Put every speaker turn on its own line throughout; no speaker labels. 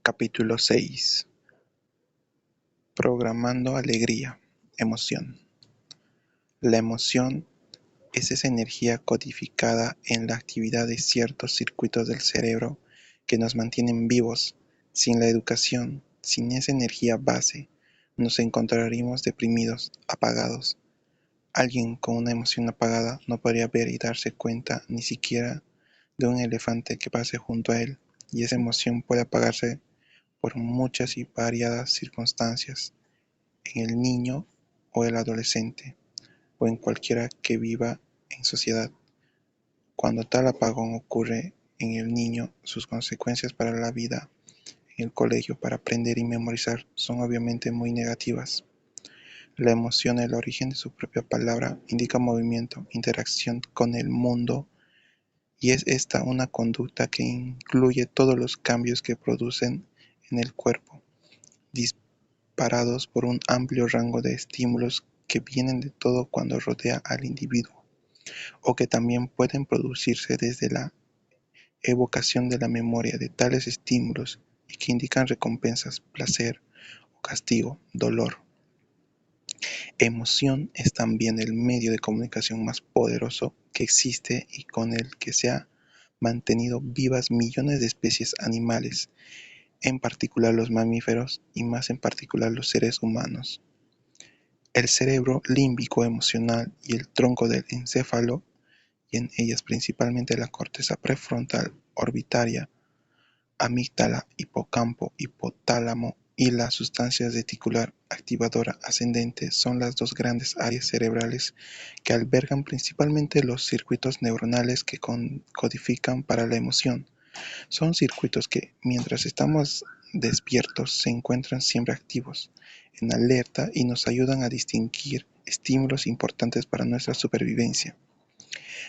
Capítulo 6. Programando alegría, emoción. La emoción es esa energía codificada en la actividad de ciertos circuitos del cerebro que nos mantienen vivos. Sin la educación, sin esa energía base, nos encontraríamos deprimidos, apagados. Alguien con una emoción apagada no podría ver y darse cuenta ni siquiera de un elefante que pase junto a él, y esa emoción puede apagarse por muchas y variadas circunstancias, en el niño o el adolescente, o en cualquiera que viva en sociedad. Cuando tal apagón ocurre en el niño, sus consecuencias para la vida en el colegio para aprender y memorizar son obviamente muy negativas. La emoción, el origen de su propia palabra, indica movimiento, interacción con el mundo, y es esta una conducta que incluye todos los cambios que producen en el cuerpo, parados por un amplio rango de estímulos que vienen de todo cuando rodea al individuo, o que también pueden producirse desde la evocación de la memoria de tales estímulos y que indican recompensas, placer o castigo, dolor. Emoción es también el medio de comunicación más poderoso que existe y con el que se ha mantenido vivas millones de especies animales, en particular los mamíferos y más en particular los seres humanos. El cerebro límbico emocional y el tronco del encéfalo, y en ellas principalmente la corteza prefrontal orbitaria, amígdala, hipocampo, hipotálamo y la sustancia reticular activadora ascendente son las dos grandes áreas cerebrales que albergan principalmente los circuitos neuronales que codifican para la emoción. Son circuitos que, mientras estamos despiertos, se encuentran siempre activos, en alerta y nos ayudan a distinguir estímulos importantes para nuestra supervivencia.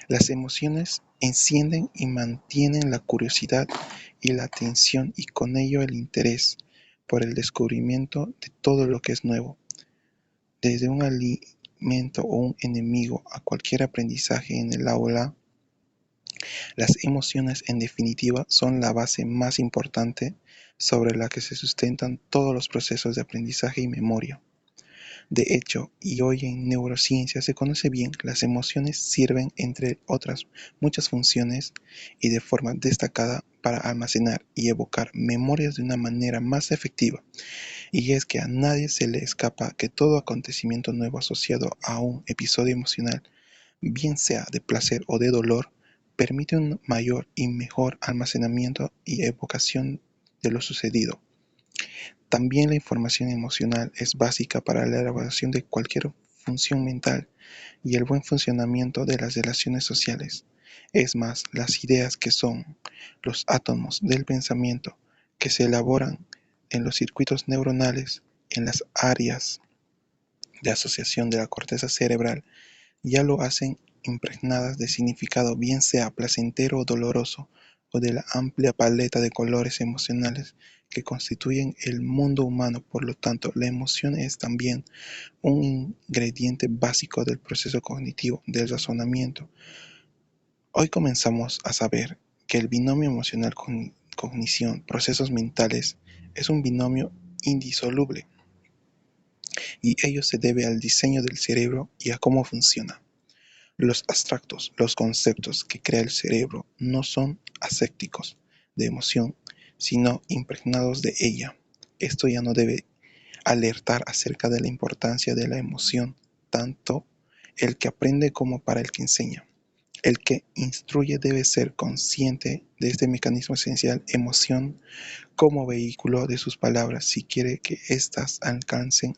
Las emociones encienden y mantienen la curiosidad y la atención y con ello el interés por el descubrimiento de todo lo que es nuevo, desde un alimento o un enemigo a cualquier aprendizaje en el aula. Las emociones, en definitiva, son la base más importante sobre la que se sustentan todos los procesos de aprendizaje y memoria. De hecho, y hoy en neurociencia se conoce bien, las emociones sirven, entre otras muchas funciones y de forma destacada, para almacenar y evocar memorias de una manera más efectiva. Y es que a nadie se le escapa que todo acontecimiento nuevo asociado a un episodio emocional, bien sea de placer o de dolor, permite un mayor y mejor almacenamiento y evocación de lo sucedido. También la información emocional es básica para la elaboración de cualquier función mental y el buen funcionamiento de las relaciones sociales. Es más, las ideas, que son los átomos del pensamiento que se elaboran en los circuitos neuronales, en las áreas de asociación de la corteza cerebral, ya lo hacen impregnadas de significado, bien sea placentero o doloroso, o de la amplia paleta de colores emocionales que constituyen el mundo humano. Por lo tanto, la emoción es también un ingrediente básico del proceso cognitivo, del razonamiento. Hoy comenzamos a saber que el binomio emocional-cognición, procesos mentales, es un binomio indisoluble, y ello se debe al diseño del cerebro y a cómo funciona. Los abstractos, los conceptos que crea el cerebro, no son asépticos de emoción, sino impregnados de ella. Esto ya no debe alertar acerca de la importancia de la emoción, tanto el que aprende como para el que enseña. El que instruye debe ser consciente de este mecanismo esencial, emoción como vehículo de sus palabras, si quiere que éstas alcancen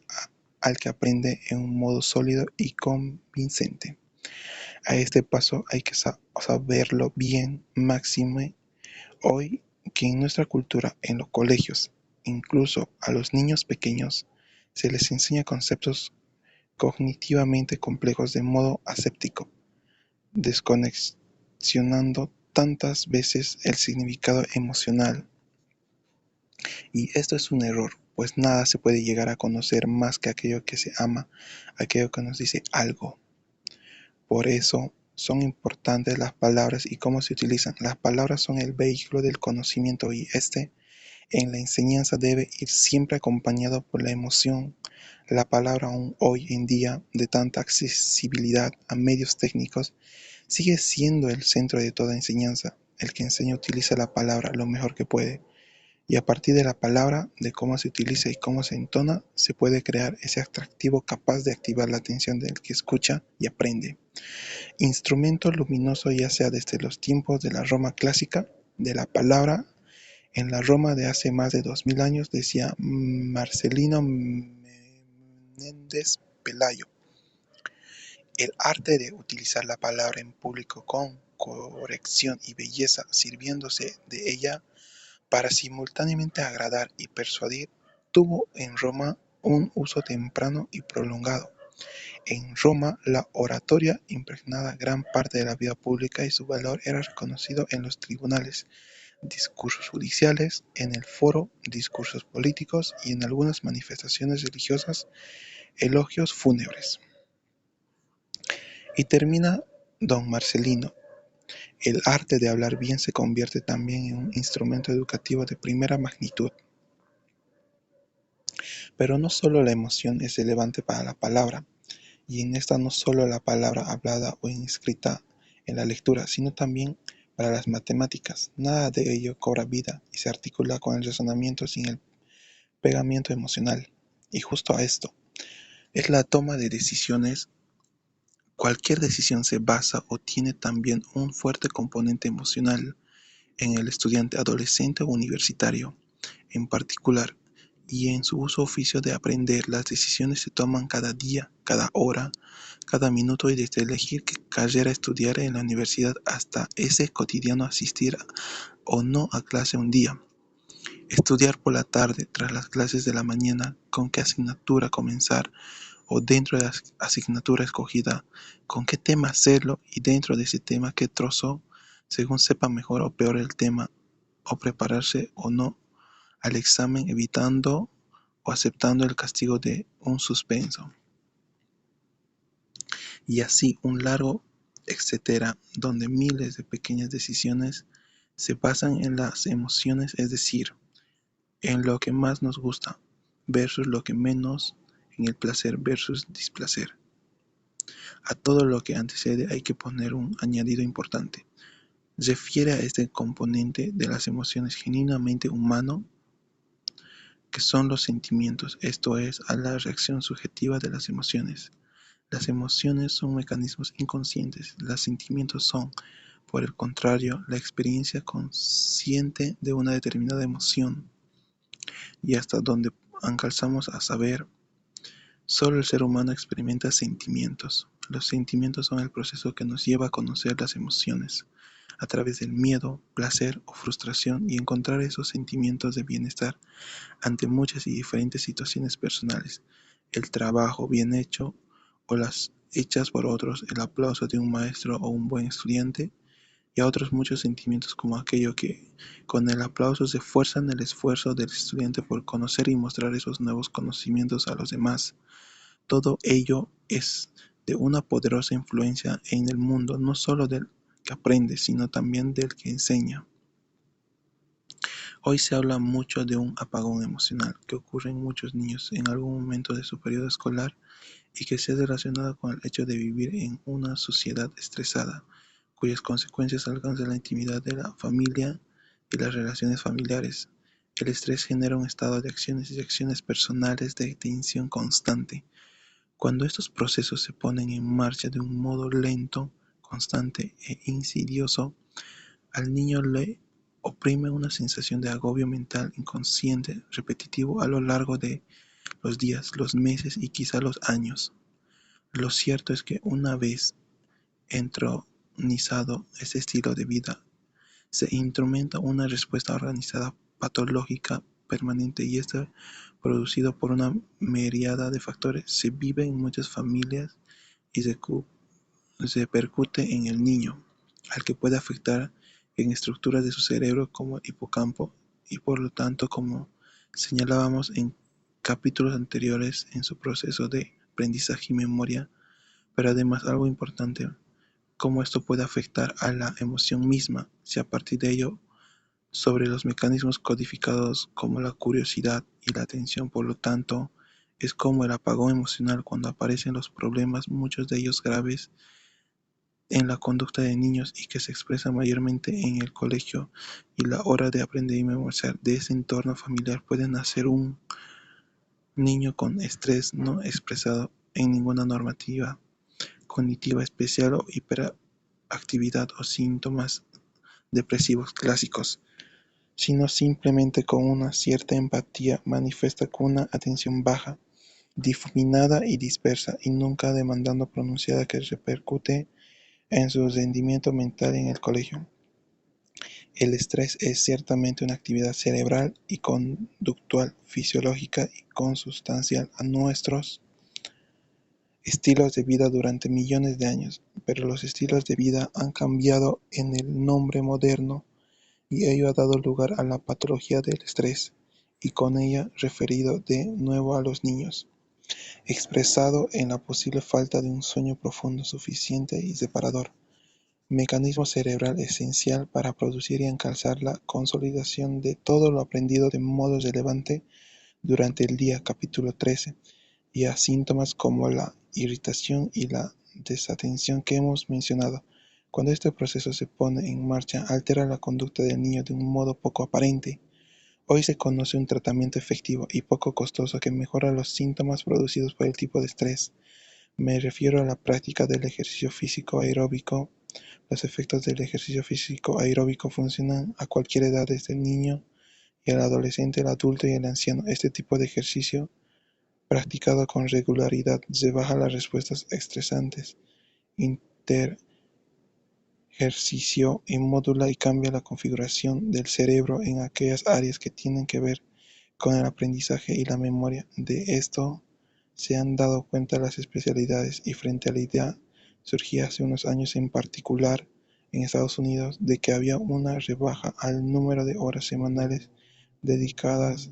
al que aprende en un modo sólido y convincente. A este paso hay que saberlo bien, máxime hoy que en nuestra cultura, en los colegios, incluso a los niños pequeños, se les enseña conceptos cognitivamente complejos de modo aséptico, desconexionando tantas veces el significado emocional. Y esto es un error, pues nada se puede llegar a conocer más que aquello que se ama, aquello que nos dice algo. Por eso son importantes las palabras y cómo se utilizan. Las palabras son el vehículo del conocimiento, y este En la enseñanza debe ir siempre acompañado por la emoción. La palabra aún hoy en día, de tanta accesibilidad a medios técnicos, sigue siendo el centro de toda enseñanza. El que enseña utiliza la palabra lo mejor que puede. Y a partir de la palabra, de cómo se utiliza y cómo se entona, se puede crear ese atractivo capaz de activar la atención del que escucha y aprende. Instrumento luminoso ya sea desde los tiempos de la Roma clásica, de la palabra, en la Roma de hace más de 2000 años, decía Marcelino Menéndez Pelayo, el arte de utilizar la palabra en público con corrección y belleza, sirviéndose de ella para simultáneamente agradar y persuadir, tuvo en Roma un uso temprano y prolongado. En Roma, la oratoria impregnaba gran parte de la vida pública y su valor era reconocido en los tribunales, discursos judiciales, en el foro, discursos políticos y en algunas manifestaciones religiosas, elogios fúnebres. Y termina don Marcelino. El arte de hablar bien se convierte también en un instrumento educativo de primera magnitud. Pero no solo la emoción es relevante para la palabra, y en esta no solo la palabra hablada o inscrita en la lectura, sino también para las matemáticas. Nada de ello cobra vida y se articula con el razonamiento sin el pegamiento emocional. Y justo a esto, es la toma de decisiones. Cualquier decisión se basa o tiene también un fuerte componente emocional en el estudiante adolescente o universitario, en particular, y en su uso oficio de aprender. Las decisiones se toman cada día, cada hora, cada minuto y desde elegir qué carrera estudiar en la universidad hasta ese cotidiano asistir o no a clase un día. Estudiar por la tarde tras las clases de la mañana, con qué asignatura comenzar o dentro de la asignatura escogida, con qué tema hacerlo y dentro de ese tema qué trozo, según sepa mejor o peor el tema, o prepararse o no al examen evitando o aceptando el castigo de un suspenso. Y así un largo etcétera donde miles de pequeñas decisiones se basan en las emociones, es decir, en lo que más nos gusta versus lo que menos, en el placer versus displacer. A todo lo que antecede hay que poner un añadido importante. Refiere a este componente de las emociones genuinamente humano, que son los sentimientos, esto es, a la reacción subjetiva de las emociones. Las emociones son mecanismos inconscientes, los sentimientos son, por el contrario, la experiencia consciente de una determinada emoción. Y hasta donde alcanzamos a saber, solo el ser humano experimenta sentimientos. Los sentimientos son el proceso que nos lleva a conocer las emociones, a través del miedo, placer o frustración y encontrar esos sentimientos de bienestar ante muchas y diferentes situaciones personales, el trabajo bien hecho o las hechas por otros, el aplauso de un maestro o un buen estudiante, y a otros muchos sentimientos como aquello que con el aplauso se esfuerzan el esfuerzo del estudiante por conocer y mostrar esos nuevos conocimientos a los demás. Todo ello es de una poderosa influencia en el mundo, no solo del que aprende, sino también del que enseña. Hoy se habla mucho de un apagón emocional que ocurre en muchos niños en algún momento de su periodo escolar y que se ha relacionado con el hecho de vivir en una sociedad estresada, cuyas consecuencias alcanzan la intimidad de la familia y las relaciones familiares. El estrés genera un estado de acciones y reacciones personales de tensión constante. Cuando estos procesos se ponen en marcha de un modo lento, constante e insidioso, al niño le oprime una sensación de agobio mental inconsciente, repetitivo a lo largo de los días, los meses y quizá los años. Lo cierto es que una vez entronizado ese estilo de vida, se instrumenta una respuesta organizada, patológica, permanente y esto producido por una miriada de factores. Se vive en muchas familias y se repercute en el niño, al que puede afectar en estructuras de su cerebro como el hipocampo y por lo tanto, como señalábamos en capítulos anteriores, en su proceso de aprendizaje y memoria, pero además algo importante, cómo esto puede afectar a la emoción misma, si a partir de ello sobre los mecanismos codificados como la curiosidad y la atención. Por lo tanto, es como el apagón emocional cuando aparecen los problemas, muchos de ellos graves, en la conducta de niños y que se expresan mayormente en el colegio y la hora de aprender y memorizar. De ese entorno familiar puede nacer un niño con estrés no expresado en ninguna normativa cognitiva especial o hiperactividad o síntomas depresivos clásicos, sino simplemente con una cierta empatía manifiesta con una atención baja, difuminada y dispersa, y nunca demandando pronunciada que repercute en su rendimiento mental en el colegio. El estrés es ciertamente una actividad cerebral y conductual, fisiológica y consustancial a nuestros estilos de vida durante millones de años, pero los estilos de vida han cambiado en el nombre moderno y ello ha dado lugar a la patología del estrés, y con ella referido de nuevo a los niños, expresado en la posible falta de un sueño profundo suficiente y separador, mecanismo cerebral esencial para producir y encalzar la consolidación de todo lo aprendido de modo relevante durante el día, capítulo 13, y a síntomas como la irritación y la desatención que hemos mencionado. Cuando este proceso se pone en marcha, altera la conducta del niño de un modo poco aparente. Hoy se conoce un tratamiento efectivo y poco costoso que mejora los síntomas producidos por el tipo de estrés. Me refiero a la práctica del ejercicio físico aeróbico. Los efectos del ejercicio físico aeróbico funcionan a cualquier edad, desde el niño y el adolescente, el adulto y el anciano. Este tipo de ejercicio, practicado con regularidad, rebaja las respuestas estresantes, interejercicio y modula y cambia la configuración del cerebro en aquellas áreas que tienen que ver con el aprendizaje y la memoria. De esto se han dado cuenta las especialidades, y frente a la idea surgía hace unos años, en particular en Estados Unidos, de que había una rebaja al número de horas semanales dedicadas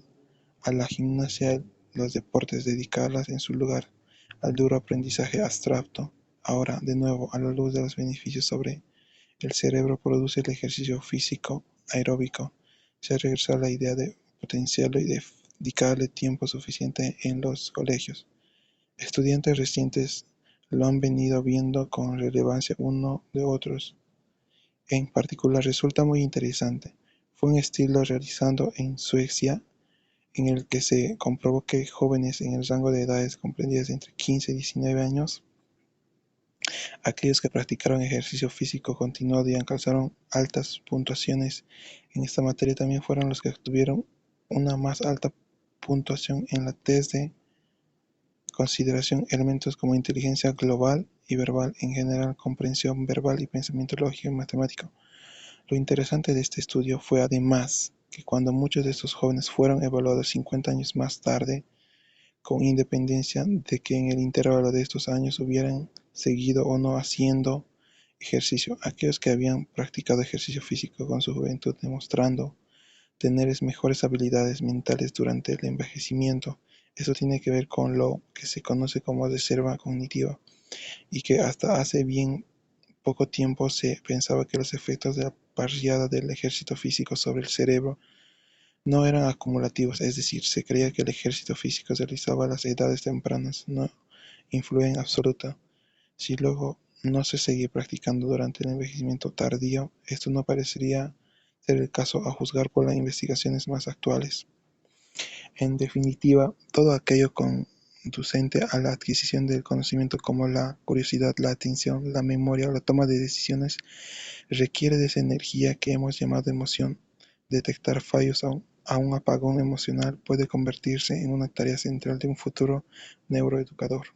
a la gimnasia, los deportes, dedicarlas en su lugar al duro aprendizaje abstracto. Ahora, de nuevo, a la luz de los beneficios sobre el cerebro produce el ejercicio físico aeróbico, se regresó a la idea de potenciarlo y de dedicarle tiempo suficiente en los colegios. Estudiantes recientes lo han venido viendo con relevancia uno de otros. En particular, resulta muy interesante. Fue un estilo realizado en Suecia en el que se comprobó que jóvenes en el rango de edades comprendidas entre 15 y 19 años, aquellos que practicaron ejercicio físico continuado y alcanzaron altas puntuaciones en esta materia, también fueron los que obtuvieron una más alta puntuación en la test de consideración elementos como inteligencia global y verbal en general, comprensión verbal y pensamiento lógico y matemático. Lo interesante de este estudio fue además que cuando muchos de estos jóvenes fueron evaluados 50 años más tarde, con independencia de que en el intervalo de estos años hubieran seguido o no haciendo ejercicio, aquellos que habían practicado ejercicio físico con su juventud, demostrando tener mejores habilidades mentales durante el envejecimiento. Esto tiene que ver con lo que se conoce como reserva cognitiva, y que hasta hace bien poco tiempo se pensaba que los efectos de la parrillada del ejercicio físico sobre el cerebro no eran acumulativos, es decir, se creía que el ejercicio físico realizado a las edades tempranas no influye en absoluto. Si luego no se sigue practicando durante el envejecimiento tardío, esto no parecería ser el caso a juzgar por las investigaciones más actuales. En definitiva, todo aquello conducente a la adquisición del conocimiento, como la curiosidad, la atención, la memoria o la toma de decisiones, requiere de esa energía que hemos llamado emoción. Detectar fallos a un apagón emocional puede convertirse en una tarea central de un futuro neuroeducador.